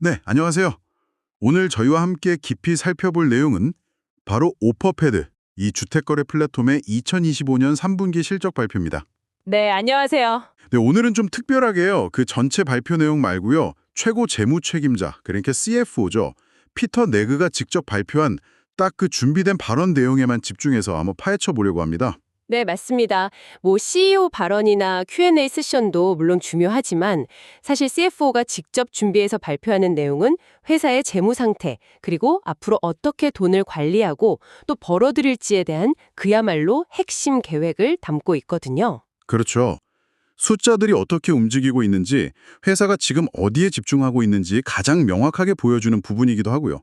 네, 안녕하세요. 오늘 저희와 함께 깊이 살펴볼 내용은 바로 오퍼패드, 이 주택거래 플랫폼의 2025년 3분기 실적 발표입니다. 네, 안녕하세요. 네, 오늘은 좀 특별하게요. 그 전체 발표 내용 말고요. 최고 재무 책임자, 그러니까 CFO죠. 피터 네그가 직접 발표한 딱 그 준비된 발언 내용에만 집중해서 한번 파헤쳐 보려고 합니다. 네, 맞습니다. CEO 발언이나 Q&A 세션도 물론 중요하지만 사실 CFO가 직접 준비해서 발표하는 내용은 회사의 재무 상태, 그리고 앞으로 어떻게 돈을 관리하고 또 벌어들일지에 대한 그야말로 핵심 계획을 담고 있거든요. 그렇죠. 숫자들이 어떻게 움직이고 있는지, 회사가 지금 어디에 집중하고 있는지 가장 명확하게 보여주는 부분이기도 하고요.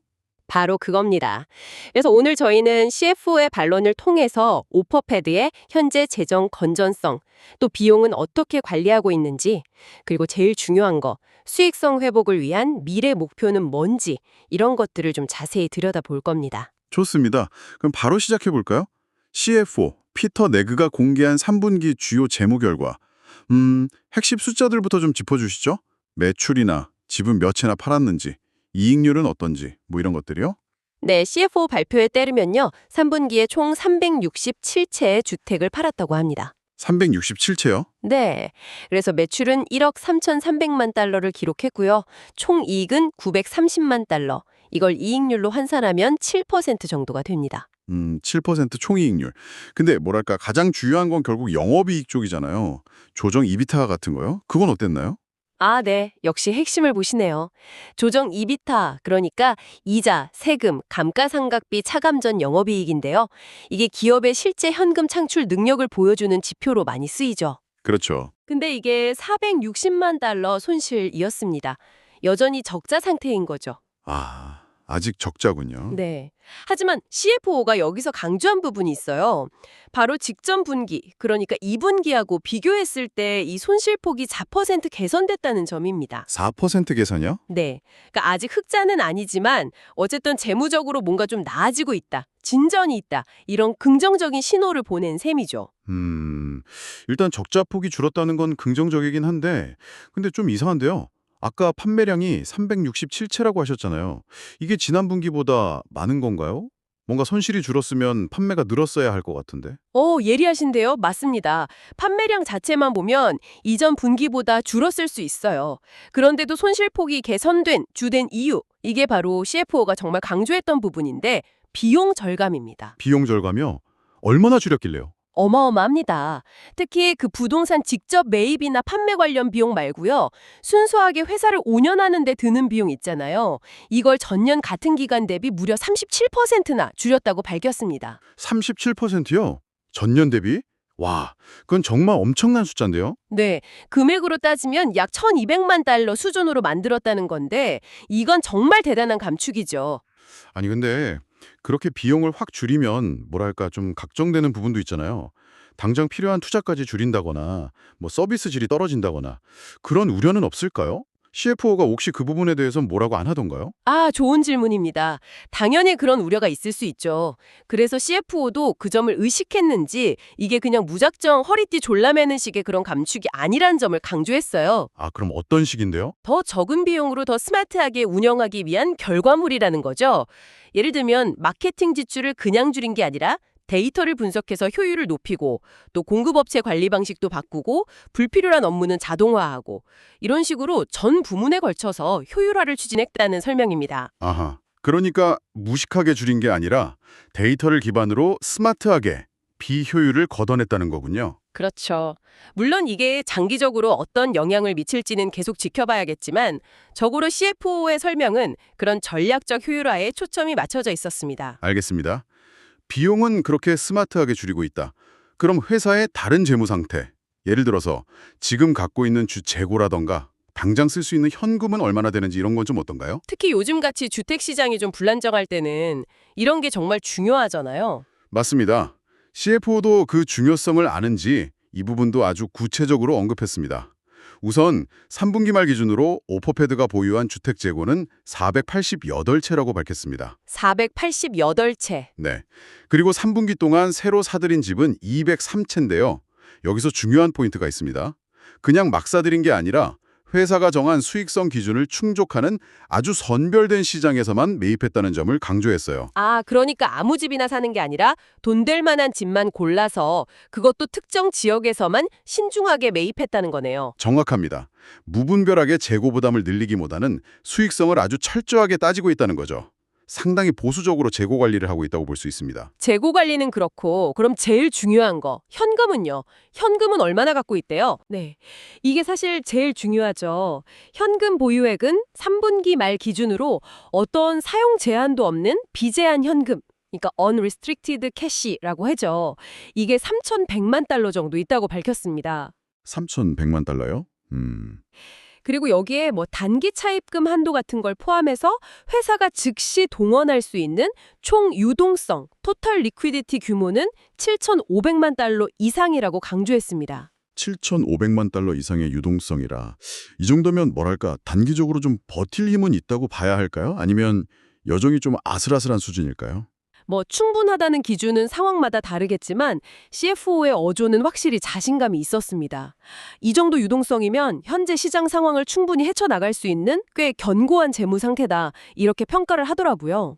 바로 그겁니다. 그래서 오늘 저희는 CFO의 반론을 통해서 오퍼패드의 현재 재정 건전성, 또 비용은 어떻게 관리하고 있는지, 그리고 제일 중요한 거, 수익성 회복을 위한 미래 목표는 뭔지 이런 것들을 좀 자세히 들여다볼 겁니다. 좋습니다. 그럼 바로 시작해 볼까요? CFO 피터 네그가 공개한 3분기 주요 재무 결과. 핵심 숫자들부터 좀 짚어주시죠. 매출이나 지분 몇 채나 팔았는지, 이익률은 어떤지, 뭐 이런 것들이요. 네, CFO 발표에 따르면요. 3분기에 총 367채의 주택을 팔았다고 합니다. 367채요? 네. 그래서 매출은 1억 3,300만 달러를 기록했고요. 총 이익은 930만 달러. 이걸 이익률로 환산하면 7% 정도가 됩니다. 7% 총이익률. 근데 뭐랄까 가장 중요한 건 결국 영업이익 쪽이잖아요. 조정 이비타 같은 거요? 그건 어땠나요? 아, 네. 역시 핵심을 보시네요. 조정 이비타, 그러니까 이자, 세금, 감가상각비 차감 전 영업이익인데요. 이게 기업의 실제 현금 창출 능력을 보여주는 지표로 많이 쓰이죠. 그렇죠. 근데 이게 460만 달러 손실이었습니다. 여전히 적자 상태인 거죠. 아직 적자군요. 네. 하지만 CFO가 여기서 강조한 부분이 있어요. 바로 직전 분기, 그러니까 2분기하고 비교했을 때 이 손실폭이 4% 개선됐다는 점입니다. 4% 개선이요? 네. 그러니까 아직 흑자는 아니지만 어쨌든 재무적으로 뭔가 좀 나아지고 있다. 진전이 있다. 이런 긍정적인 신호를 보낸 셈이죠. 일단 적자 폭이 줄었다는 건 긍정적이긴 한데, 근데 좀 이상한데요. 아까 판매량이 367채라고 하셨잖아요. 이게 지난 분기보다 많은 건가요? 뭔가 손실이 줄었으면 판매가 늘었어야 할 것 같은데. 예리하신데요. 맞습니다. 판매량 자체만 보면 이전 분기보다 줄었을 수 있어요. 그런데도 손실폭이 개선된 주된 이유, 이게 바로 CFO가 정말 강조했던 부분인데 비용 절감입니다. 비용 절감이요? 얼마나 줄였길래요? 어마어마합니다. 특히 그 부동산 직접 매입이나 판매 관련 비용 말고요. 순수하게 회사를 운영하는 데 드는 비용 있잖아요. 이걸 전년 같은 기간 대비 무려 37%나 줄였다고 밝혔습니다. 37%요? 전년 대비? 와, 그건 정말 엄청난 숫자인데요? 네, 금액으로 따지면 약 1,200만 달러 수준으로 만들었다는 건데 이건 정말 대단한 감축이죠. 아니, 근데 그렇게 비용을 확 줄이면 뭐랄까 좀 걱정되는 부분도 있잖아요. 당장 필요한 투자까지 줄인다거나 뭐 서비스 질이 떨어진다거나 그런 우려는 없을까요? CFO가 혹시 그 부분에 대해서 뭐라고 안 하던가요? 아, 좋은 질문입니다. 당연히 그런 우려가 있을 수 있죠. 그래서 CFO도 그 점을 의식했는지 이게 그냥 무작정 허리띠 졸라매는 식의 그런 감축이 아니란 점을 강조했어요. 그럼 어떤 식인데요? 더 적은 비용으로 더 스마트하게 운영하기 위한 결과물이라는 거죠. 예를 들면 마케팅 지출을 그냥 줄인 게 아니라 데이터를 분석해서 효율을 높이고 또 공급업체 관리 방식도 바꾸고 불필요한 업무는 자동화하고 이런 식으로 전 부문에 걸쳐서 효율화를 추진했다는 설명입니다. 아하. 그러니까 무식하게 줄인 게 아니라 데이터를 기반으로 스마트하게 비효율을 걷어냈다는 거군요. 그렇죠. 물론 이게 장기적으로 어떤 영향을 미칠지는 계속 지켜봐야겠지만 적어도 CFO의 설명은 그런 전략적 효율화에 초점이 맞춰져 있었습니다. 알겠습니다. 비용은 그렇게 스마트하게 줄이고 있다. 그럼 회사의 다른 재무 상태, 예를 들어서 지금 갖고 있는 주 재고라던가 당장 쓸 수 있는 현금은 얼마나 되는지 이런 건 좀 어떤가요? 특히 요즘같이 주택시장이 좀 불안정할 때는 이런 게 정말 중요하잖아요. 맞습니다. CFO도 그 중요성을 아는지 이 부분도 아주 구체적으로 언급했습니다. 우선 3분기 말 기준으로 오퍼패드가 보유한 주택 재고는 488채라고 밝혔습니다. 488채. 네. 그리고 3분기 동안 새로 사들인 집은 203채인데요. 여기서 중요한 포인트가 있습니다. 그냥 막 사들인 게 아니라 회사가 정한 수익성 기준을 충족하는 아주 선별된 시장에서만 매입했다는 점을 강조했어요. 아, 그러니까 아무 집이나 사는 게 아니라 돈 될 만한 집만 골라서 그것도 특정 지역에서만 신중하게 매입했다는 거네요. 정확합니다. 무분별하게 재고 부담을 늘리기보다는 수익성을 아주 철저하게 따지고 있다는 거죠. 상당히 보수적으로 재고 관리를 하고 있다고 볼 수 있습니다. 재고 관리는 그렇고 그럼 제일 중요한 거 현금은요? 현금은 얼마나 갖고 있대요? 네, 이게 사실 제일 중요하죠. 현금 보유액은 3분기 말 기준으로 어떤 사용 제한도 없는 비제한 현금, 그러니까 unrestricted cash라고 하죠. 이게 3,100만 달러 정도 있다고 밝혔습니다. 3,100만 달러요? 그리고 여기에 뭐 단기 차입금 한도 같은 걸 포함해서 회사가 즉시 동원할 수 있는 총 유동성, 토탈 리퀴디티 규모는 7,500만 달러 이상이라고 강조했습니다. 7,500만 달러 이상의 유동성이라 이 정도면 뭐랄까 단기적으로 좀 버틸 힘은 있다고 봐야 할까요? 아니면 여전히 좀 아슬아슬한 수준일까요? 뭐 충분하다는 기준은 상황마다 다르겠지만 CFO의 어조는 확실히 자신감이 있었습니다. 이 정도 유동성이면 현재 시장 상황을 충분히 헤쳐나갈 수 있는 꽤 견고한 재무 상태다. 이렇게 평가를 하더라고요.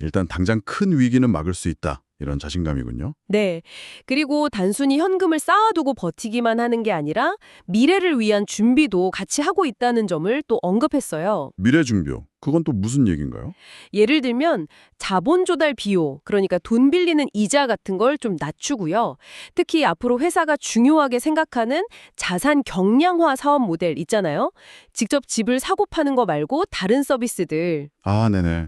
일단 당장 큰 위기는 막을 수 있다. 이런 자신감이군요. 네. 그리고 단순히 현금을 쌓아두고 버티기만 하는 게 아니라 미래를 위한 준비도 같이 하고 있다는 점을 또 언급했어요. 미래 준비요. 그건 또 무슨 얘기인가요? 예를 들면 자본 조달 비용, 그러니까 돈 빌리는 이자 같은 걸 좀 낮추고요. 특히 앞으로 회사가 중요하게 생각하는 자산 경량화 사업 모델 있잖아요. 직접 집을 사고 파는 거 말고 다른 서비스들. 아, 네네.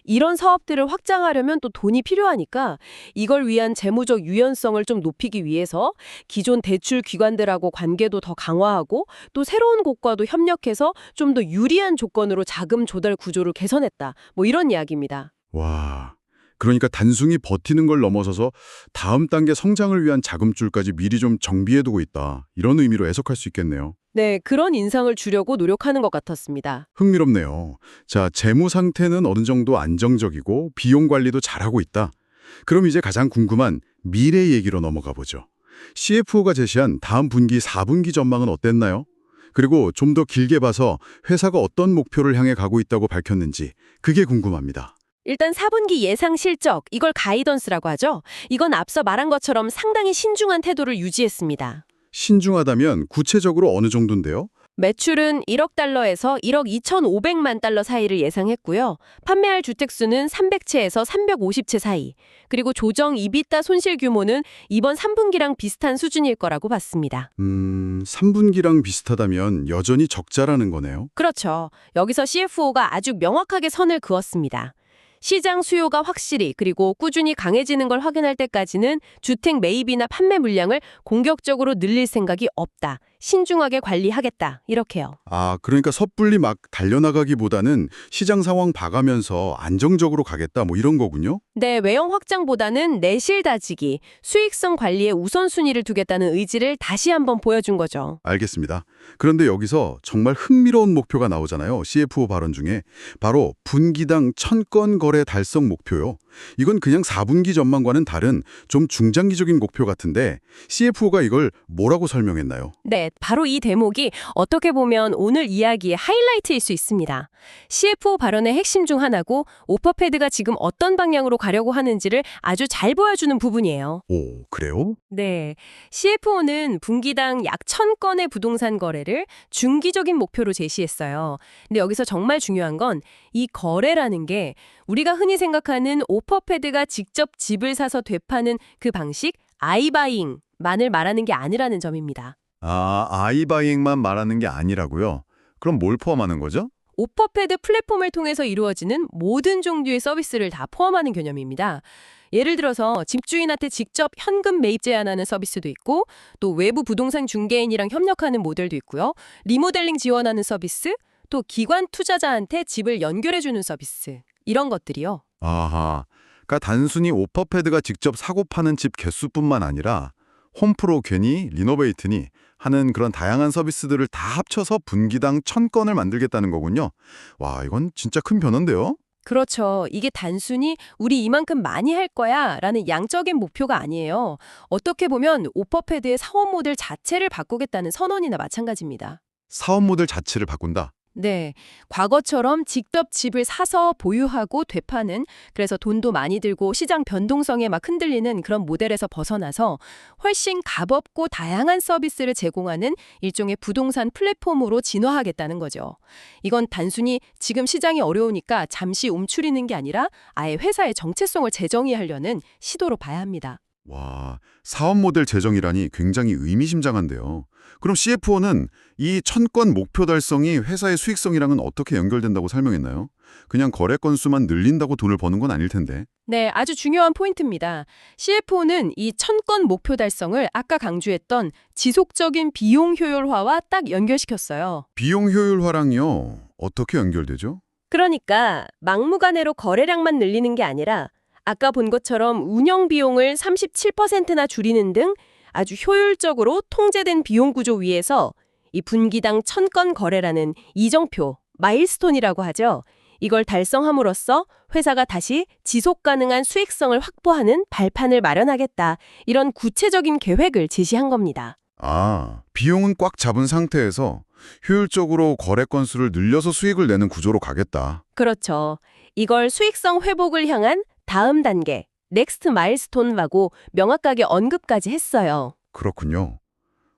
이런 사업들을 확장하려면 또 돈이 필요하니까 이걸 위한 재무적 유연성을 좀 높이기 위해서 기존 대출 기관들하고 관계도 더 강화하고 또 새로운 곳과도 협력해서 좀 더 유리한 조건으로 자금 조달 구조를 개선했다. 뭐 이런 이야기입니다. 와, 그러니까 단순히 버티는 걸 넘어서서 다음 단계 성장을 위한 자금줄까지 미리 좀 정비해두고 있다. 이런 의미로 해석할 수 있겠네요. 네, 그런 인상을 주려고 노력하는 것 같았습니다. 흥미롭네요. 자, 재무 상태는 어느 정도 안정적이고 비용 관리도 잘하고 있다. 그럼 이제 가장 궁금한 미래 얘기로 넘어가 보죠. CFO가 제시한 다음 분기 4분기 전망은 어땠나요? 그리고 좀 더 길게 봐서 회사가 어떤 목표를 향해 가고 있다고 밝혔는지 그게 궁금합니다. 일단 4분기 예상 실적, 이걸 가이던스라고 하죠. 이건 앞서 말한 것처럼 상당히 신중한 태도를 유지했습니다. 신중하다면 구체적으로 어느 정도인데요? 매출은 1억 달러에서 1억 2,500만 달러 사이를 예상했고요. 판매할 주택 수는 300채에서 350채 사이. 그리고 조정 EBITDA 손실 규모는 이번 3분기랑 비슷한 수준일 거라고 봤습니다. 3분기랑 비슷하다면 여전히 적자라는 거네요. 그렇죠. 여기서 CFO가 아주 명확하게 선을 그었습니다. 시장 수요가 확실히 그리고 꾸준히 강해지는 걸 확인할 때까지는 주택 매입이나 판매 물량을 공격적으로 늘릴 생각이 없다. 신중하게 관리하겠다. 이렇게요. 아, 그러니까 섣불리 막 달려나가기보다는 시장 상황 봐가면서 안정적으로 가겠다 뭐 이런 거군요. 네, 외형 확장보다는 내실 다지기, 수익성 관리에 우선순위를 두겠다는 의지를 다시 한번 보여준 거죠. 알겠습니다. 그런데 여기서 정말 흥미로운 목표가 나오잖아요. CFO 발언 중에. 바로 분기당 1000건 거래 달성 목표요. 이건 그냥 4분기 전망과는 다른 좀 중장기적인 목표 같은데 CFO가 이걸 뭐라고 설명했나요? 네, 바로 이 대목이 어떻게 보면 오늘 이야기의 하이라이트일 수 있습니다. CFO 발언의 핵심 중 하나고 오퍼패드가 지금 어떤 방향으로 가려고 하는지를 아주 잘 보여주는 부분이에요. 오, 그래요? 네, CFO는 분기당 약 1000건의 부동산 거래를 중기적인 목표로 제시했어요. 근데 여기서 정말 중요한 건 이 거래라는 게 우리가 흔히 생각하는 오퍼패드가 직접 집을 사서 되파는 그 방식, 아이바잉만을 말하는 게 아니라는 점입니다. 아, 아이바잉만 말하는 게 아니라고요? 그럼 뭘 포함하는 거죠? 오퍼패드 플랫폼을 통해서 이루어지는 모든 종류의 서비스를 다 포함하는 개념입니다. 예를 들어서 집주인한테 직접 현금 매입 제한하는 서비스도 있고 또 외부 부동산 중개인이랑 협력하는 모델도 있고요. 리모델링 지원하는 서비스, 또 기관 투자자한테 집을 연결해주는 서비스 이런 것들이요. 아하, 그러니까 단순히 오퍼패드가 직접 사고 파는 집 개수뿐만 아니라 홈프로 괜히 리노베이트니 하는 그런 다양한 서비스들을 다 합쳐서 분기당 1000건을 만들겠다는 거군요. 와, 이건 진짜 큰 변화인데요? 그렇죠. 이게 단순히 우리 이만큼 많이 할 거야 라는 양적인 목표가 아니에요. 어떻게 보면 오퍼패드의 사업 모델 자체를 바꾸겠다는 선언이나 마찬가지입니다. 사업 모델 자체를 바꾼다. 네, 과거처럼 직접 집을 사서 보유하고 되파는 그래서 돈도 많이 들고 시장 변동성에 막 흔들리는 그런 모델에서 벗어나서 훨씬 값없고 다양한 서비스를 제공하는 일종의 부동산 플랫폼으로 진화하겠다는 거죠. 이건 단순히 지금 시장이 어려우니까 잠시 움츠리는 게 아니라 아예 회사의 정체성을 재정의하려는 시도로 봐야 합니다. 와, 사업 모델 재정이라니 굉장히 의미심장한데요. 그럼 CFO는 이 1000건 목표 달성이 회사의 수익성이랑은 어떻게 연결된다고 설명했나요? 그냥 거래 건수만 늘린다고 돈을 버는 건 아닐 텐데. 네, 아주 중요한 포인트입니다. CFO는 이 1000건 목표 달성을 아까 강조했던 지속적인 비용 효율화와 딱 연결시켰어요. 비용 효율화랑요, 어떻게 연결되죠? 그러니까 막무가내로 거래량만 늘리는 게 아니라 아까 본 것처럼 운영 비용을 37%나 줄이는 등 아주 효율적으로 통제된 비용 구조 위에서 이 분기당 1000건 거래라는 이정표, 마일스톤이라고 하죠. 이걸 달성함으로써 회사가 다시 지속 가능한 수익성을 확보하는 발판을 마련하겠다. 이런 구체적인 계획을 제시한 겁니다. 아, 비용은 꽉 잡은 상태에서 효율적으로 거래 건수를 늘려서 수익을 내는 구조로 가겠다. 그렇죠. 이걸 수익성 회복을 향한 다음 단계, 넥스트 마일스톤이라고 명확하게 언급까지 했어요. 그렇군요.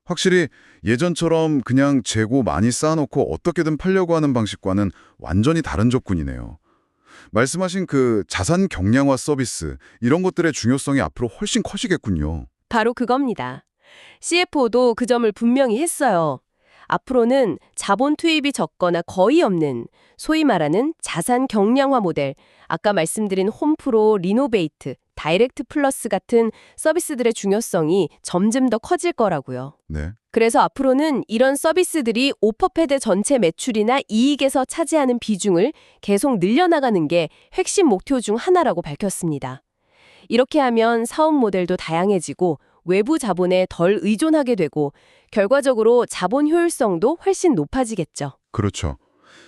확실히 예전처럼 그냥 재고 많이 쌓아놓고 어떻게든 팔려고 하는 방식과는 완전히 다른 접근이네요. 말씀하신 그 자산 경량화 서비스, 이런 것들의 중요성이 앞으로 훨씬 커지겠군요. 바로 그겁니다. CFO도 그 점을 분명히 했어요. 앞으로는 자본 투입이 적거나 거의 없는 소위 말하는 자산 경량화 모델, 아까 말씀드린 홈프로, 리노베이트, 다이렉트 플러스 같은 서비스들의 중요성이 점점 더 커질 거라고요. 네. 그래서 앞으로는 이런 서비스들이 오퍼패드 전체 매출이나 이익에서 차지하는 비중을 계속 늘려나가는 게 핵심 목표 중 하나라고 밝혔습니다. 이렇게 하면 사업 모델도 다양해지고 외부 자본에 덜 의존하게 되고 결과적으로 자본 효율성도 훨씬 높아지겠죠. 그렇죠.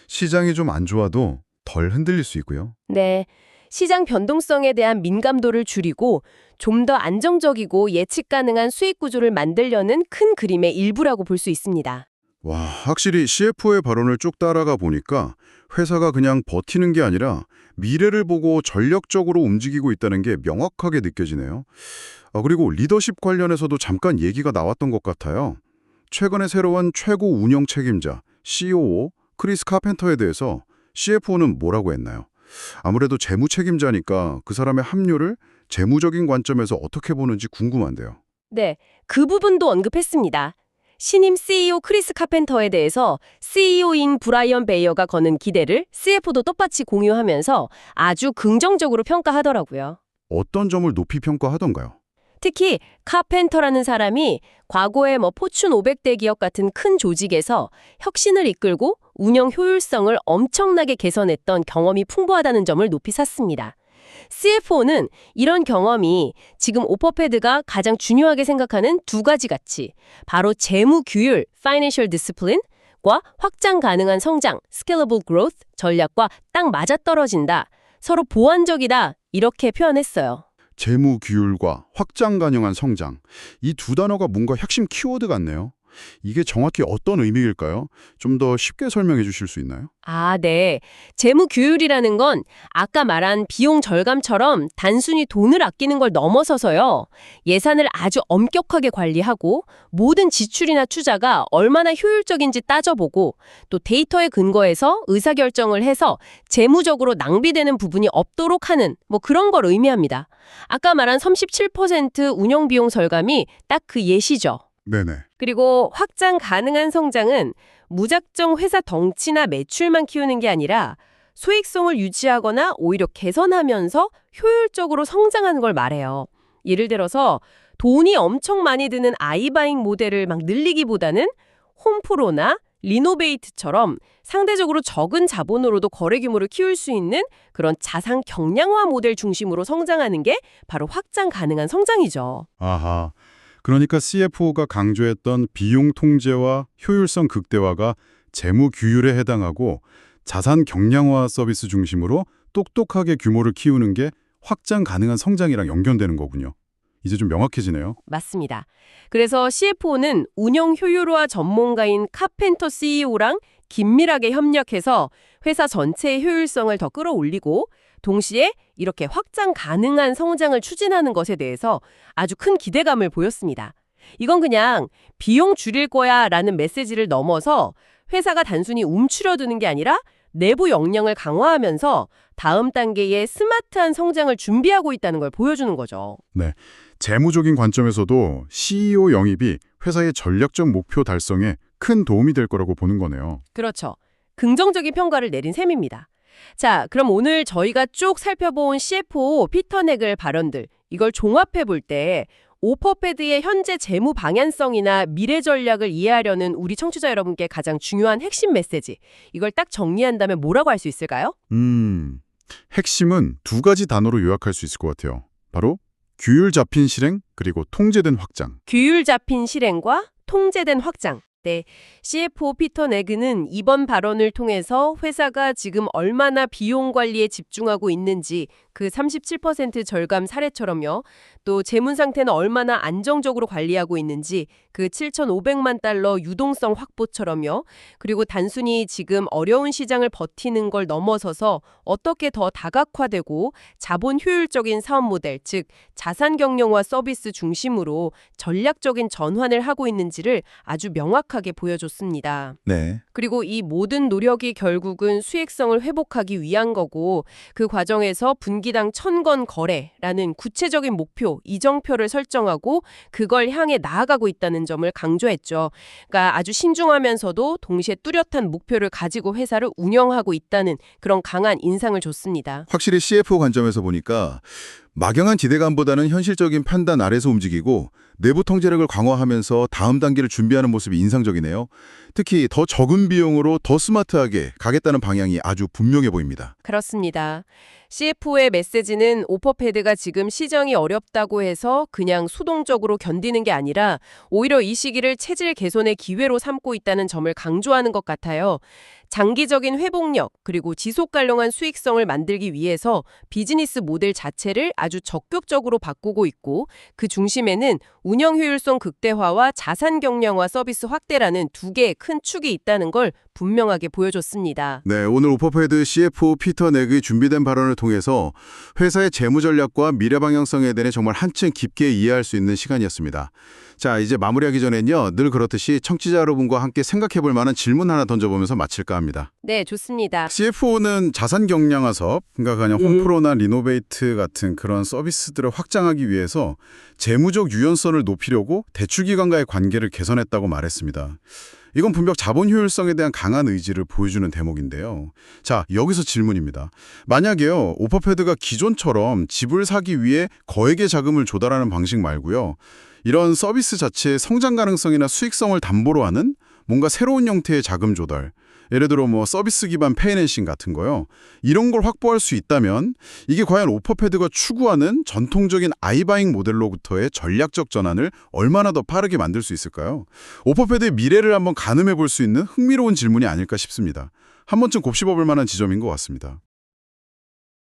시장이 좀 안 좋아도 덜 흔들릴 수 있고요. 네, 시장 변동성에 대한 민감도를 줄이고 좀 더 안정적이고 예측 가능한 수익 구조를 만들려는 큰 그림의 일부라고 볼 수 있습니다. 와, 확실히 CFO의 발언을 쭉 따라가 보니까 회사가 그냥 버티는 게 아니라 미래를 보고 전력적으로 움직이고 있다는 게 명확하게 느껴지네요. 그리고 리더십 관련해서도 잠깐 얘기가 나왔던 것 같아요. 최근에 새로운 최고 운영 책임자, COO, 크리스 카펜터에 대해서 CFO는 뭐라고 했나요? 아무래도 재무 책임자니까 그 사람의 합류를 재무적인 관점에서 어떻게 보는지 궁금한데요. 네, 그 부분도 언급했습니다. 신임 CEO 크리스 카펜터에 대해서 CEO인 브라이언 베이어가 거는 기대를 CFO도 똑같이 공유하면서 아주 긍정적으로 평가하더라고요. 어떤 점을 높이 평가하던가요? 특히 카펜터라는 사람이 과거에 포춘 500대 기업 같은 큰 조직에서 혁신을 이끌고 운영 효율성을 엄청나게 개선했던 경험이 풍부하다는 점을 높이 샀습니다. CFO는 이런 경험이 지금 오퍼패드가 가장 중요하게 생각하는 두 가지 가치, 바로 재무 규율, financial discipline과 확장 가능한 성장, scalable growth 전략과 딱 맞아떨어진다. 서로 보완적이다. 이렇게 표현했어요. 재무 규율과 확장 가능한 성장. 이 두 단어가 뭔가 핵심 키워드 같네요. 이게 정확히 어떤 의미일까요? 좀 더 쉽게 설명해 주실 수 있나요? 아, 네. 재무 규율이라는 건 아까 말한 비용 절감처럼 단순히 돈을 아끼는 걸 넘어서서요. 예산을 아주 엄격하게 관리하고 모든 지출이나 투자가 얼마나 효율적인지 따져보고 또 데이터에 근거해서 의사결정을 해서 재무적으로 낭비되는 부분이 없도록 하는 그런 걸 의미합니다. 아까 말한 37% 운영 비용 절감이 딱 그 예시죠. 네네. 그리고 확장 가능한 성장은 무작정 회사 덩치나 매출만 키우는 게 아니라 수익성을 유지하거나 오히려 개선하면서 효율적으로 성장하는 걸 말해요. 예를 들어서 돈이 엄청 많이 드는 아이바잉 모델을 막 늘리기보다는 홈프로나 리노베이트처럼 상대적으로 적은 자본으로도 거래 규모를 키울 수 있는 그런 자산 경량화 모델 중심으로 성장하는 게 바로 확장 가능한 성장이죠. 아하. 그러니까 CFO가 강조했던 비용 통제와 효율성 극대화가 재무 규율에 해당하고 자산 경량화 서비스 중심으로 똑똑하게 규모를 키우는 게 확장 가능한 성장이랑 연결되는 거군요. 이제 좀 명확해지네요. 맞습니다. 그래서 CFO는 운영 효율화 전문가인 카펜터 CEO랑 긴밀하게 협력해서 회사 전체의 효율성을 더 끌어올리고 동시에 이렇게 확장 가능한 성장을 추진하는 것에 대해서 아주 큰 기대감을 보였습니다. 이건 그냥 비용 줄일 거야 라는 메시지를 넘어서 회사가 단순히 움츠러드는 게 아니라 내부 역량을 강화하면서 다음 단계의 스마트한 성장을 준비하고 있다는 걸 보여주는 거죠. 재무적인 관점에서도 CEO 영입이 회사의 전략적 목표 달성에 큰 도움이 될 거라고 보는 거네요. 그렇죠. 긍정적인 평가를 내린 셈입니다. 자, 그럼 오늘 저희가 쭉 살펴본 CFO 피터 네글 발언들, 이걸 종합해 볼 때 오퍼패드의 현재 재무 방향성이나 미래 전략을 이해하려는 우리 청취자 여러분께 가장 중요한 핵심 메시지, 이걸 딱 정리한다면 뭐라고 할 수 있을까요? 핵심은 두 가지 단어로 요약할 수 있을 것 같아요. 바로 규율 잡힌 실행 그리고 통제된 확장. 규율 잡힌 실행과 통제된 확장. 네, CFO 피터 네그는 이번 발언을 통해서 회사가 지금 얼마나 비용 관리에 집중하고 있는지 그 37% 절감 사례처럼요. 또 재무 상태는 얼마나 안정적으로 관리하고 있는지 그 7,500만 달러 유동성 확보처럼요. 그리고 단순히 지금 어려운 시장을 버티는 걸 넘어서서 어떻게 더 다각화되고 자본 효율적인 사업 모델, 즉 자산 경영과 서비스 중심으로 전략적인 전환을 하고 있는지를 아주 명확하게 보여줬습니다. 네. 그리고 이 모든 노력이 결국은 수익성을 회복하기 위한 거고 그 과정에서 분기당 1,000건 거래라는 구체적인 목표, 이정표를 설정하고 그걸 향해 나아가고 있다는 점을 강조했죠. 그러니까 아주 신중하면서도 동시에 뚜렷한 목표를 가지고 회사를 운영하고 있다는 그런 강한 인상을 줬습니다. 확실히 CFO 관점에서 보니까 막연한 기대감보다는 현실적인 판단 아래서 움직이고 내부 통제력을 강화하면서 다음 단계를 준비하는 모습이 인상적이네요. 특히 더 적은 비용으로 더 스마트하게 가겠다는 방향이 아주 분명해 보입니다. 그렇습니다. CFO의 메시지는 오퍼패드가 지금 시장이 어렵다고 해서 그냥 수동적으로 견디는 게 아니라 오히려 이 시기를 체질 개선의 기회로 삼고 있다는 점을 강조하는 것 같아요. 장기적인 회복력 그리고 지속 가능한 수익성을 만들기 위해서 비즈니스 모델 자체를 아주 적극적으로 바꾸고 있고 그 중심에는 운영 효율성 극대화와 자산 경량화 서비스 확대라는 두 개의 큰 축이 있다는 걸 분명하게 보여줬습니다. 네, 오늘 오퍼패드 CFO 피터 네그의 준비된 발언을 통해서 회사의 재무 전략과 미래 방향성에 대해 정말 한층 깊게 이해할 수 있는 시간이었습니다. 자, 이제 마무리하기 전엔요. 늘 그렇듯이 청취자 여러분과 함께 생각해 볼 만한 질문 하나 던져보면서 마칠까 합니다. 네, 좋습니다. CFO는 자산 경량화 사업, 그러니까 그냥 홈프로나 리노베이트 같은 그런 서비스들을 확장하기 위해서 재무적 유연성을 높이려고 대출기관과의 관계를 개선했다고 말했습니다. 이건 분명 자본 효율성에 대한 강한 의지를 보여주는 대목인데요. 자, 여기서 질문입니다. 만약에요, 오퍼패드가 기존처럼 집을 사기 위해 거액의 자금을 조달하는 방식 말고요. 이런 서비스 자체의 성장 가능성이나 수익성을 담보로 하는 뭔가 새로운 형태의 자금 조달, 예를 들어 서비스 기반 페이낸싱 같은 거요. 이런 걸 확보할 수 있다면 이게 과연 오퍼패드가 추구하는 전통적인 아이바잉 모델로부터의 전략적 전환을 얼마나 더 빠르게 만들 수 있을까요? 오퍼패드의 미래를 한번 가늠해 볼 수 있는 흥미로운 질문이 아닐까 싶습니다. 한 번쯤 곱씹어 볼 만한 지점인 것 같습니다.